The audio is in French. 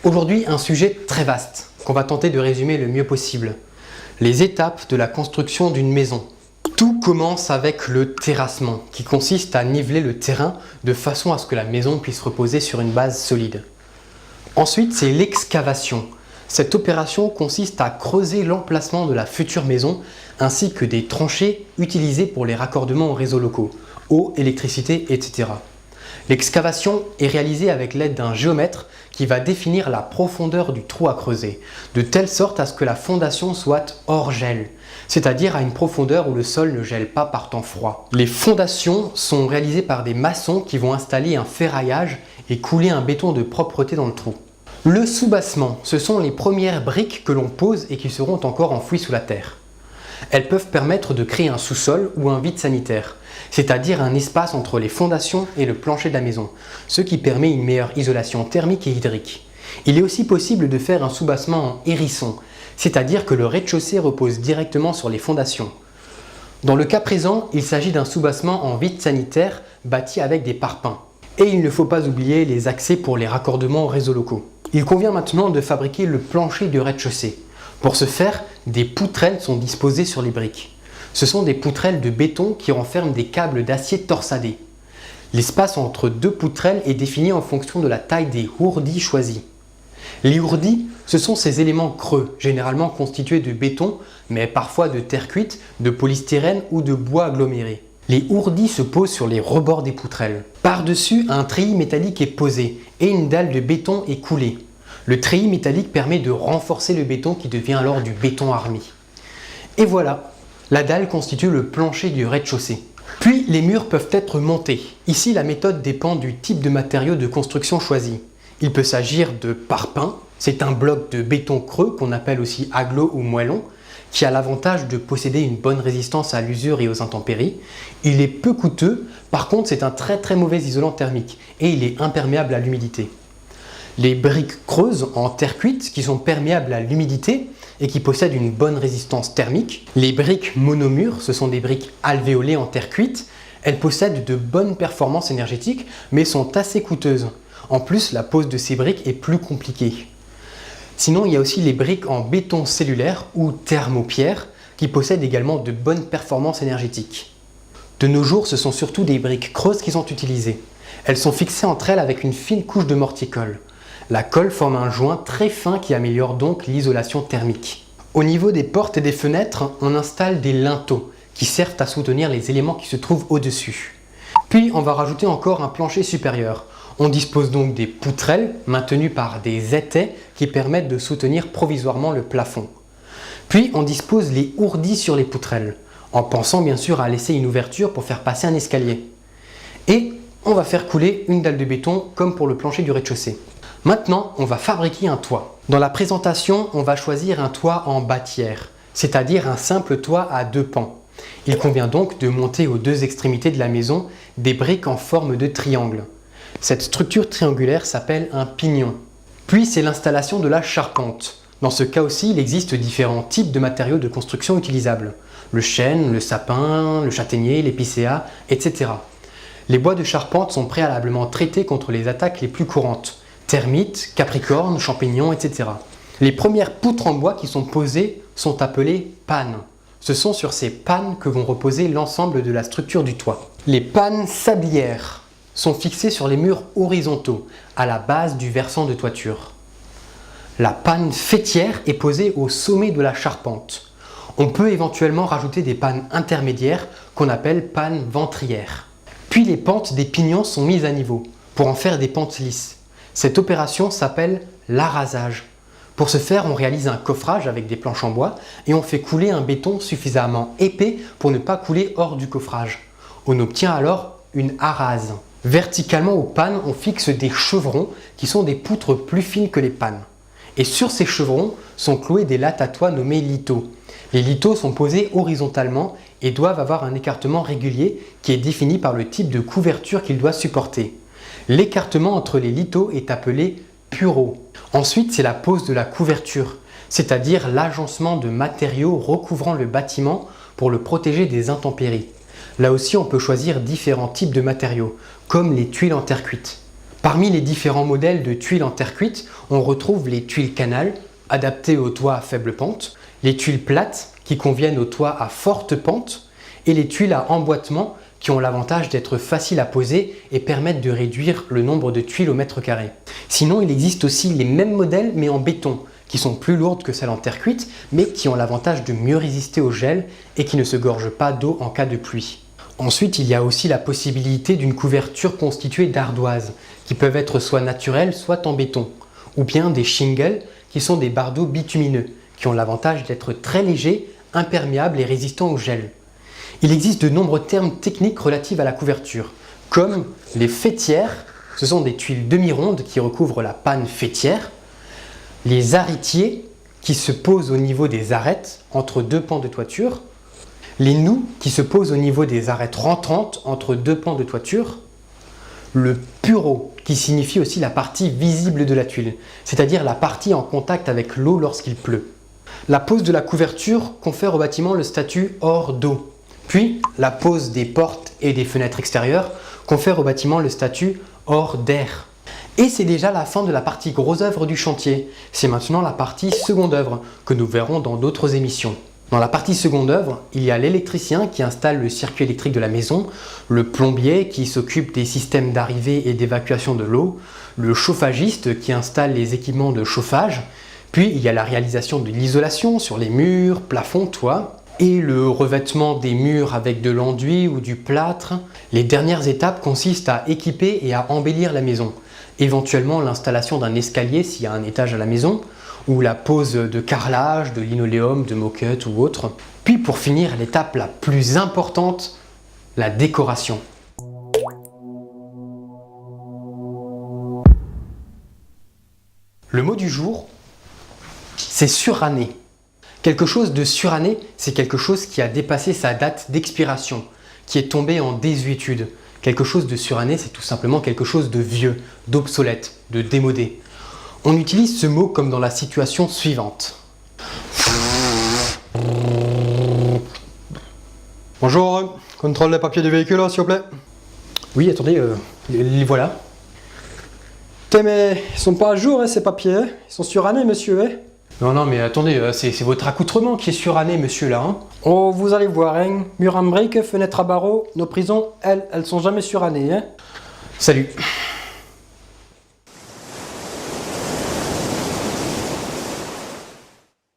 Aujourd'hui, un sujet très vaste qu'on va tenter de résumer le mieux possible. Les étapes de la construction d'une maison. Tout commence avec le terrassement, qui consiste à niveler le terrain de façon à ce que la maison puisse reposer sur une base solide. Ensuite, c'est l'excavation. Cette opération consiste à creuser l'emplacement de la future maison ainsi que des tranchées utilisées pour les raccordements aux réseaux locaux, eau, électricité, etc. L'excavation est réalisée avec l'aide d'un géomètre qui va définir la profondeur du trou à creuser, de telle sorte à ce que la fondation soit hors gel, c'est-à-dire à une profondeur où le sol ne gèle pas par temps froid. Les fondations sont réalisées par des maçons qui vont installer un ferraillage et couler un béton de propreté dans le trou. Le soubassement, ce sont les premières briques que l'on pose et qui seront encore enfouies sous la terre. Elles peuvent permettre de créer un sous-sol ou un vide sanitaire, c'est-à-dire un espace entre les fondations et le plancher de la maison, ce qui permet une meilleure isolation thermique et hydrique. Il est aussi possible de faire un soubassement en hérisson, c'est-à-dire que le rez-de-chaussée repose directement sur les fondations. Dans le cas présent, il s'agit d'un soubassement en vide sanitaire bâti avec des parpaings. Et il ne faut pas oublier les accès pour les raccordements aux réseaux locaux. Il convient maintenant de fabriquer le plancher du rez-de-chaussée. Pour ce faire, des poutrelles sont disposées sur les briques. Ce sont des poutrelles de béton qui renferment des câbles d'acier torsadés. L'espace entre deux poutrelles est défini en fonction de la taille des ourdis choisis. Les ourdis, ce sont ces éléments creux, généralement constitués de béton, mais parfois de terre cuite, de polystyrène ou de bois aggloméré. Les ourdis se posent sur les rebords des poutrelles. Par-dessus, un treillis métallique est posé et une dalle de béton est coulée. Le treillis métallique permet de renforcer le béton qui devient alors du béton armé. Et voilà, la dalle constitue le plancher du rez-de-chaussée. Puis les murs peuvent être montés. Ici, la méthode dépend du type de matériau de construction choisi. Il peut s'agir de parpaing, c'est un bloc de béton creux qu'on appelle aussi aglo ou moellon, qui a l'avantage de posséder une bonne résistance à l'usure et aux intempéries. Il est peu coûteux, par contre c'est un très mauvais isolant thermique et il est imperméable à l'humidité. Les briques creuses en terre cuite qui sont perméables à l'humidité et qui possèdent une bonne résistance thermique. Les briques monomures, ce sont des briques alvéolées en terre cuite. Elles possèdent de bonnes performances énergétiques mais sont assez coûteuses. En plus, la pose de ces briques est plus compliquée. Sinon, il y a aussi les briques en béton cellulaire ou thermopierre qui possèdent également de bonnes performances énergétiques. De nos jours, ce sont surtout des briques creuses qui sont utilisées. Elles sont fixées entre elles avec une fine couche de mortier-colle. La colle forme un joint très fin qui améliore donc l'isolation thermique. Au niveau des portes et des fenêtres, on installe des linteaux qui servent à soutenir les éléments qui se trouvent au-dessus. Puis, on va rajouter encore un plancher supérieur. On dispose donc des poutrelles maintenues par des étais qui permettent de soutenir provisoirement le plafond. Puis on dispose les ourdis sur les poutrelles, en pensant bien sûr à laisser une ouverture pour faire passer un escalier. Et on va faire couler une dalle de béton comme pour le plancher du rez-de-chaussée. Maintenant, on va fabriquer un toit. Dans la présentation, on va choisir un toit en bâtière, c'est-à-dire un simple toit à deux pans. Il convient donc de monter aux deux extrémités de la maison des briques en forme de triangle. Cette structure triangulaire s'appelle un pignon. Puis c'est l'installation de la charpente. Dans ce cas aussi, il existe différents types de matériaux de construction utilisables. Le chêne, le sapin, le châtaignier, l'épicéa, etc. Les bois de charpente sont préalablement traités contre les attaques les plus courantes. Termites, capricornes, champignons, etc. Les premières poutres en bois qui sont posées sont appelées pannes. Ce sont sur ces pannes que vont reposer l'ensemble de la structure du toit. Les pannes sablières sont fixées sur les murs horizontaux, à la base du versant de toiture. La panne faîtière est posée au sommet de la charpente. On peut éventuellement rajouter des pannes intermédiaires qu'on appelle pannes ventrières. Puis les pentes des pignons sont mises à niveau pour en faire des pentes lisses. Cette opération s'appelle l'arasage. Pour ce faire, on réalise un coffrage avec des planches en bois et on fait couler un béton suffisamment épais pour ne pas couler hors du coffrage. On obtient alors une arase. Verticalement aux pannes, on fixe des chevrons qui sont des poutres plus fines que les pannes. Et sur ces chevrons sont cloués des lattes à toit nommées lithos. Les lithos sont posés horizontalement et doivent avoir un écartement régulier qui est défini par le type de couverture qu'ils doivent supporter. L'écartement entre les lithos est appelé pureau. Ensuite, c'est la pose de la couverture, c'est-à-dire l'agencement de matériaux recouvrant le bâtiment pour le protéger des intempéries. Là aussi, on peut choisir différents types de matériaux, comme les tuiles en terre cuite. Parmi les différents modèles de tuiles en terre cuite, on retrouve les tuiles canal, adaptées aux toits à faible pente, les tuiles plates, qui conviennent aux toits à forte pente, et les tuiles à emboîtement, qui ont l'avantage d'être faciles à poser et permettent de réduire le nombre de tuiles au mètre carré. Sinon, il existe aussi les mêmes modèles, mais en béton, qui sont plus lourdes que celles en terre cuite, mais qui ont l'avantage de mieux résister au gel et qui ne se gorgent pas d'eau en cas de pluie. Ensuite, il y a aussi la possibilité d'une couverture constituée d'ardoises, qui peuvent être soit naturelles, soit en béton, ou bien des shingles, qui sont des bardeaux bitumineux, qui ont l'avantage d'être très légers, imperméables et résistants au gel. Il existe de nombreux termes techniques relatifs à la couverture, comme les faîtières, ce sont des tuiles demi-rondes qui recouvrent la panne faîtière, les arrêtiers, qui se posent au niveau des arêtes entre deux pans de toiture, les noues, qui se posent au niveau des arêtes rentrantes entre deux pans de toiture, le pureau, qui signifie aussi la partie visible de la tuile, c'est-à-dire la partie en contact avec l'eau lorsqu'il pleut. La pose de la couverture confère au bâtiment le statut hors d'eau. Puis, la pose des portes et des fenêtres extérieures confère au bâtiment le statut hors d'air. Et c'est déjà la fin de la partie gros œuvre du chantier. C'est maintenant la partie seconde œuvre, que nous verrons dans d'autres émissions. Dans la partie seconde œuvre, il y a l'électricien qui installe le circuit électrique de la maison, le plombier qui s'occupe des systèmes d'arrivée et d'évacuation de l'eau, le chauffagiste qui installe les équipements de chauffage, puis il y a la réalisation de l'isolation sur les murs, plafonds, toits, et le revêtement des murs avec de l'enduit ou du plâtre. Les dernières étapes consistent à équiper et à embellir la maison, éventuellement l'installation d'un escalier s'il y a un étage à la maison, ou la pose de carrelage, de linoléum, de moquette ou autre. Puis pour finir, l'étape la plus importante, la décoration. Le mot du jour, c'est suranné. Quelque chose de suranné, c'est quelque chose qui a dépassé sa date d'expiration, qui est tombé en désuétude. Quelque chose de suranné, c'est tout simplement quelque chose de vieux, d'obsolète, de démodé. On utilise ce mot comme dans la situation suivante. Bonjour, contrôle les papiers du véhicule, s'il vous plaît. Oui, attendez, les voilà. Putain, mais ils sont pas à jour, ces papiers, hein. Ils sont surannés, monsieur, hein. Non, mais attendez, c'est votre accoutrement qui est suranné, monsieur, là. Hein. Oh, vous allez voir, hein. Mur en briques, fenêtre à barreaux, nos prisons, elles sont jamais surannées, hein. Salut.